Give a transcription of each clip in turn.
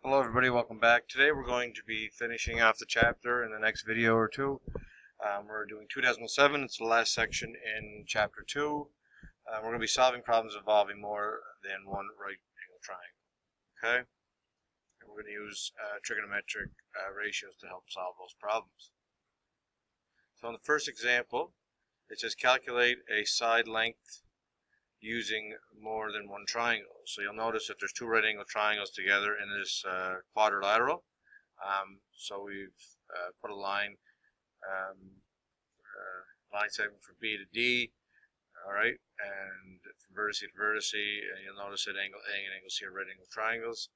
Hello everybody, welcome back. Today we're going to be finishing off the chapter in the next video or two. We're doing 2.7, it's the last section in chapter 2. We're going to be solving problems involving more than one right angle triangle. Okay? And we're going to use trigonometric ratios to help solve those problems. So in the first example, it says calculate a side length using more than one triangle. So you'll notice that there's two right angle triangles together in this quadrilateral. So we've put a line segment from B to D, alright, and from vertex to vertex, and you'll notice that angle A and angle C are right angle triangles.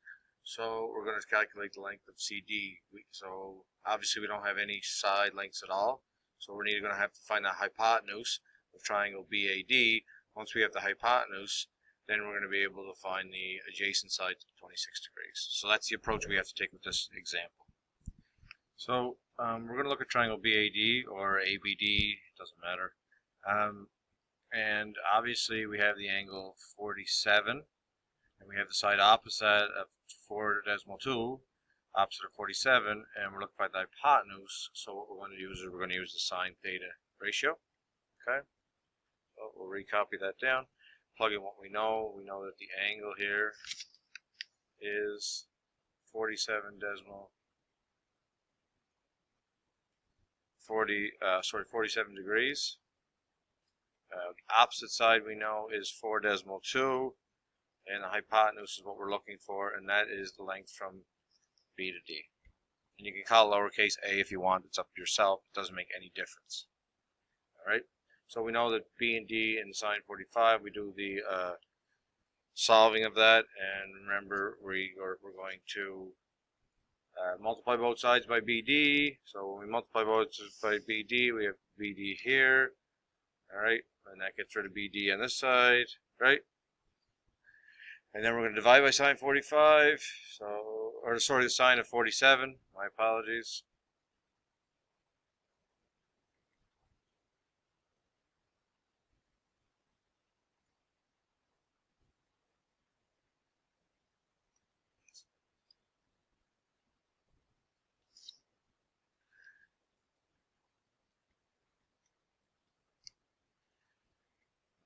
So we're going to calculate the length of CD. So obviously we don't have any side lengths at all, so we're either going to have to find the hypotenuse of triangle BAD. Once we have the hypotenuse, then we're going to be able to find the adjacent side to 26 degrees. So that's the approach we have to take with this example. So we're going to look at triangle BAD or ABD, it doesn't matter. And obviously we have the angle 47, and we have the side opposite of 4.2, opposite of 47, and we're looking for the hypotenuse. So what we're going to use is we're going to use the sine theta ratio. Okay. So we'll recopy that down, plug in what we know. We know that the angle here is 47 degrees. The opposite side we know is 4.2, and the hypotenuse is what we're looking for, and that is the length from B to D. And you can call lowercase a if you want, it's up to yourself, it doesn't make any difference. Alright? So we know that B and D in sine 45, we do the solving of that, and remember we're going to multiply both sides by BD. So when we multiply both sides by BD, we have BD here, alright, and that gets rid of BD on this side, right? And then we're going to divide by sine 45, the sine of 47, my apologies.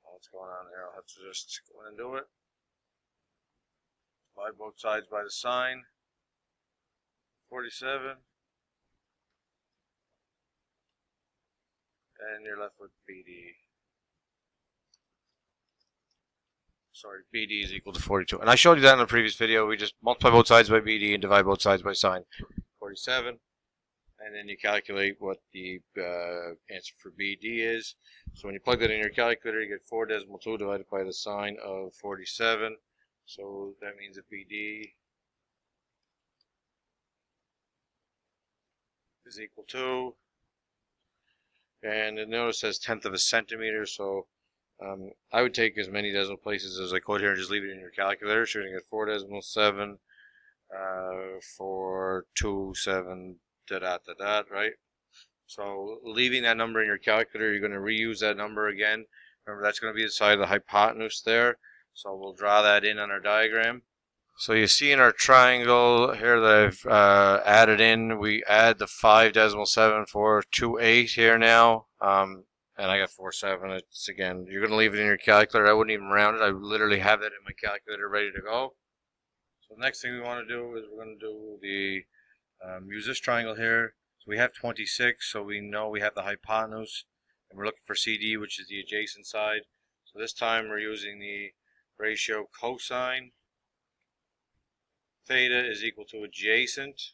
What's going on there? I'll have to just go in and do it. Divide both sides by the sine 47, and you're left with BD. BD is equal to 42. And I showed you that in the previous video. We just multiply both sides by BD and divide both sides by sine 47. And then you calculate what the answer for BD is. So when you plug that in your calculator, you get 4.2 divided by the sine of 47. So that means that BD is equal to, and notice it says 1/10 of a centimeter, so I would take as many decimal places as I could here and just leave it in your calculator. So you're going to get 4.7, 427, right? So leaving that number in your calculator, you're going to reuse that number again. Remember, that's going to be the side of the hypotenuse there. So we'll draw that in on our diagram. So you see in our triangle here that I've added in, we add the 5.7428 here now. And I got 47. It's, again, you're going to leave it in your calculator. I wouldn't even round it. I literally have that in my calculator ready to go. So the next thing we want to do is we're going to do the use this triangle here. So we have 26, so we know we have the hypotenuse, and we're looking for CD, which is the adjacent side. So this time we're using the ratio cosine theta is equal to adjacent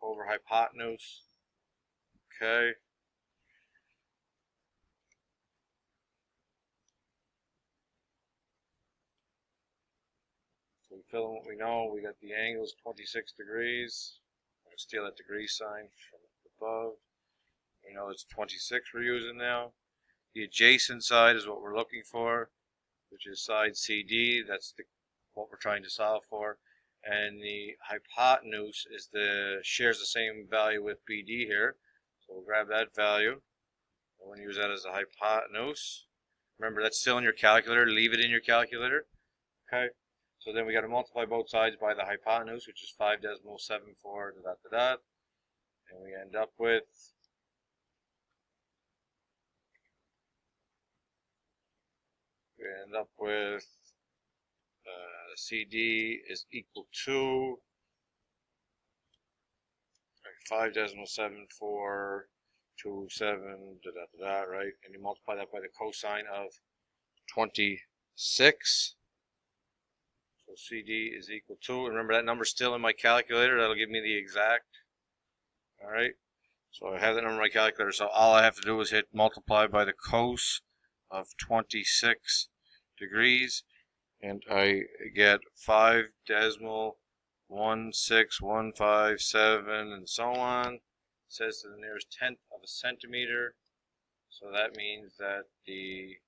over hypotenuse. Okay. So we fill in what we know. We got the angles 26 degrees. I'm going to steal that degree sign from above. We know it's 26 we're using now. The adjacent side is what we're looking for, which is side CD. That's what we're trying to solve for. And the hypotenuse is shares the same value with BD here. So we'll grab that value. We're going to use that as a hypotenuse. Remember, that's still in your calculator. Leave it in your calculator. Okay, so then we got to multiply both sides by the hypotenuse, which is 5.74, and we end up with CD is equal to 5.7427, right? And you multiply that by the cosine of 26. So CD is equal to, remember that number's still in my calculator, that'll give me the exact. Alright, so I have that number in my calculator, so all I have to do is hit multiply by the cos of 26 degrees, and I get 5.16157 and so on. It says to the nearest tenth of a centimeter, so that means that the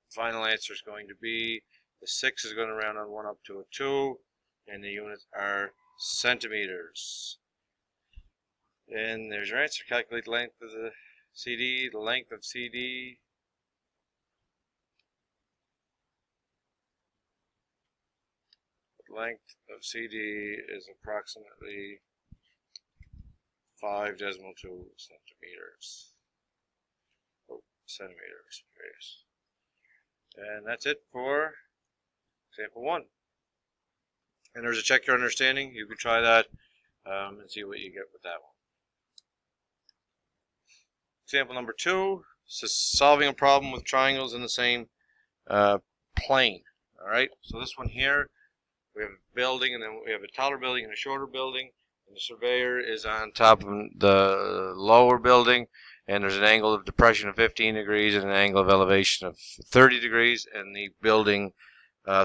final answer is going to be, the 6 is going to round on 1 up to a 2, and the units are centimeters. And there's your answer. Calculate the length of the CD. The length of CD is approximately 5.2 centimeters. Centimeters. And that's it for example 1. And there's a check your understanding. You can try that and see what you get with that one. Example number 2, this is solving a problem with triangles in the same plane. Alright, so this one here, we have a building, and then we have a taller building and a shorter building, and the surveyor is on top of the lower building, and there's an angle of depression of 15 degrees and an angle of elevation of 30 degrees, and the building,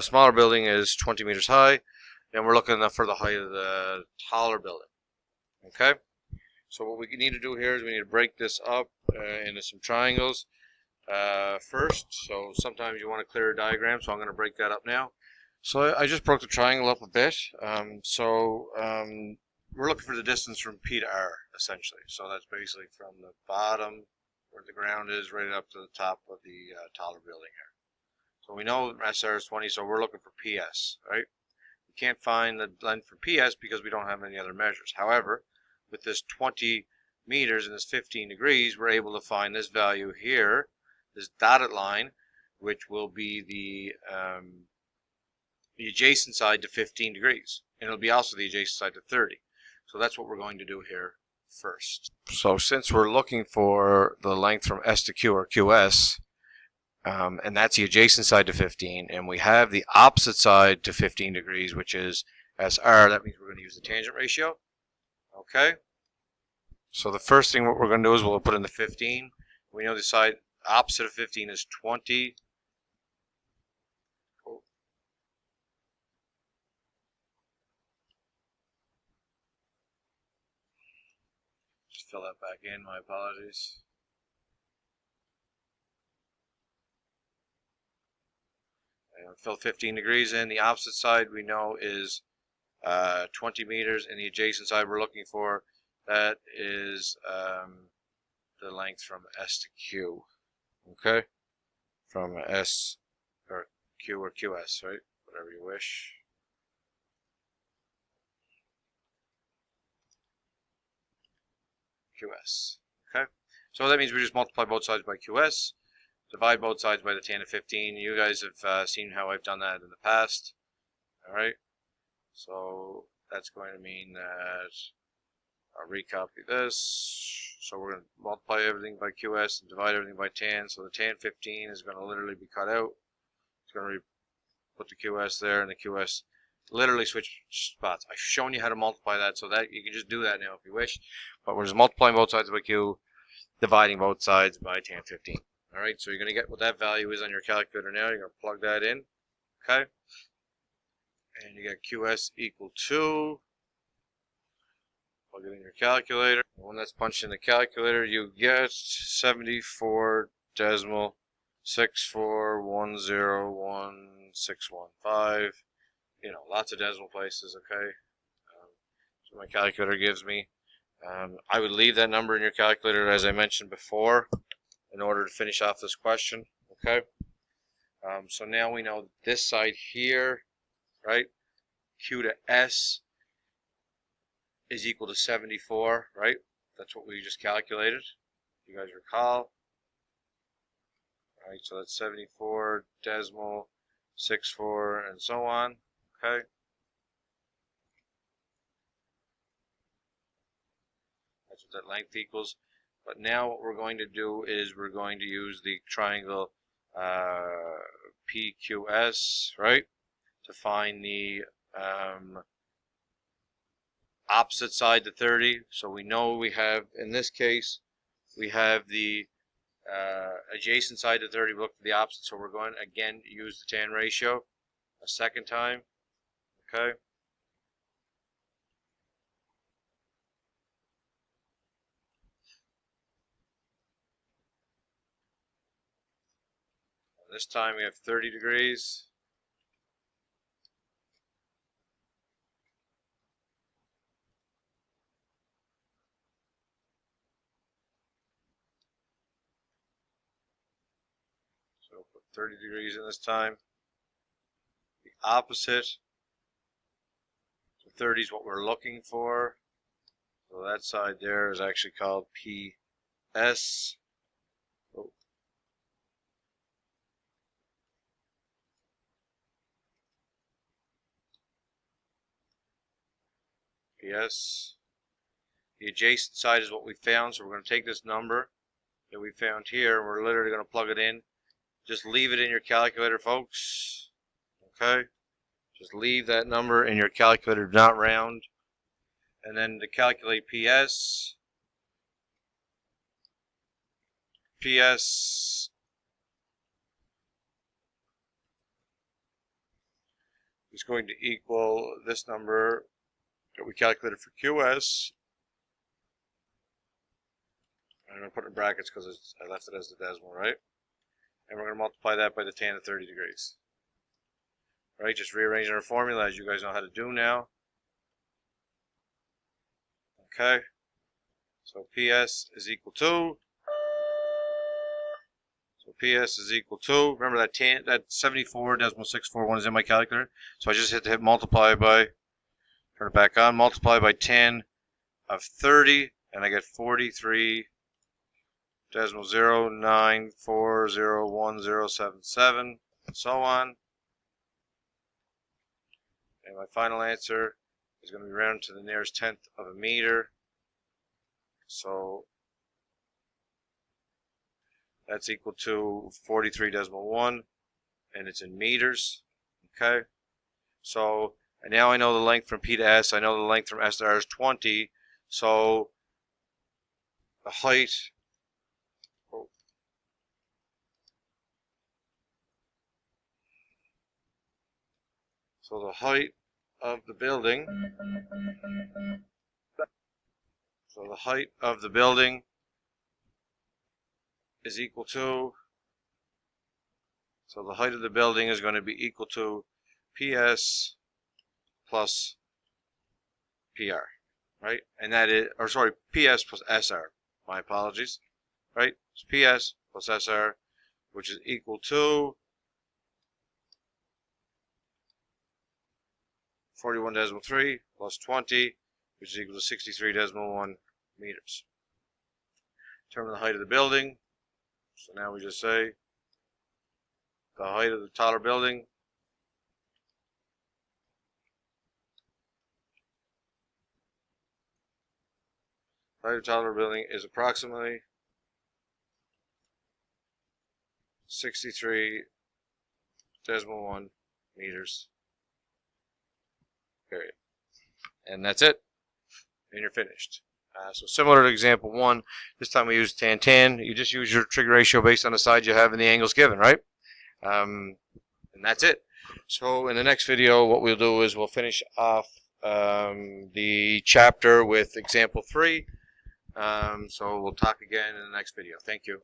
smaller building, is 20 meters high, and we're looking for the height of the taller building. Okay, so what we need to do here is we need to break this up into some triangles first. So sometimes you want to clear a diagram, so I'm going to break that up now. So I just broke the triangle up a bit. We're looking for the distance from P to R, essentially. So that's basically from the bottom where the ground is right up to the top of the taller building here. So we know SR is 20, so we're looking for PS, right? We can't find the length for PS because we don't have any other measures. However, with this 20 meters and this 15 degrees, we're able to find this value here, this dotted line, which will be the adjacent side to 15 degrees. And it'll be also the adjacent side to 30. So that's what we're going to do here first. So since we're looking for the length from S to Q, or QS, and that's the adjacent side to 15, and we have the opposite side to 15 degrees, which is SR, that means we're going to use the tangent ratio. Okay? So the first thing what we're going to do is we'll put in the 15. We know the side opposite of 15 is 20. Just fill that back in, my apologies. And fill 15 degrees in. The opposite side we know is 20 meters, and the adjacent side we're looking for, that is the length from S to Q. Okay? From S or Q or QS, right? Whatever you wish. QS. Okay? So that means we just multiply both sides by QS, divide both sides by the tan of 15. You guys have seen how I've done that in the past. Alright? So that's going to mean that I'll recopy this. So we're going to multiply everything by QS and divide everything by tan. So the tan 15 is going to literally be cut out. It's going to put the QS there, and the QS literally switch spots. I've shown you how to multiply that, so that you can just do that now if you wish. But we're just multiplying both sides by Q, dividing both sides by tan 15. Alright, so you're going to get what that value is on your calculator now. You're going to plug that in. Okay? And you get QS equal to, plug it in your calculator. When that's punched in the calculator, you get 74.64101615. You know, lots of decimal places, okay? So my calculator gives me. I would leave that number in your calculator, as I mentioned before, in order to finish off this question, okay? So now we know this side here, right, Q to S is equal to 74, right? That's what we just calculated. You guys recall? All right, so that's 74.64 and so on. Okay. That's what that length equals. But now what we're going to do is we're going to use the triangle PQS, right, to find the opposite side to 30. So we know we have, in this case, we have the adjacent side to 30. We look for the opposite, so we're going to again use the tan ratio a second time. Okay. This time we have 30 degrees. So put 30 degrees in this time. The opposite to 30 is what we're looking for. So that side there is actually called PS. Oh. PS. The adjacent side is what we found, so we're going to take this number that we found here, and we're literally going to plug it in. Just leave it in your calculator, folks. Okay? Just leave that number in your calculator, do not round. And then to calculate PS is going to equal this number that we calculated for QS. I'm going to put it in brackets because I left it as the decimal, right? And we're going to multiply that by the tan of 30 degrees. Right, just rearranging our formula as you guys know how to do now. Okay, so PS is equal to, remember that 74.641 is in my calculator, so I just hit multiply by, turn it back on, multiply by tan of 30, and I get 43.09401077, and so on. And my final answer is going to be rounded to the nearest tenth of a meter. So that's equal to 43.1, and it's in meters. Okay. So and now I know the length from P to S. I know the length from S to R is 20. So the height. So the height of the building. So the height of the building is equal to. So the height of the building is going to be equal to PS plus PR, right? And that is, or sorry, PS plus SR. My apologies, right? It's PS plus SR, which is equal to 41.3 plus 20, which is equal to 63.1 meters. Determine the height of the building. So now we just say the height of the taller building is approximately 63.1 meters. Period. And that's it. And you're finished. So similar to example 1, this time we use tan. You just use your trig ratio based on the side you have and the angles given, right? And that's it. So in the next video, what we'll do is we'll finish off the chapter with example 3. So we'll talk again in the next video. Thank you.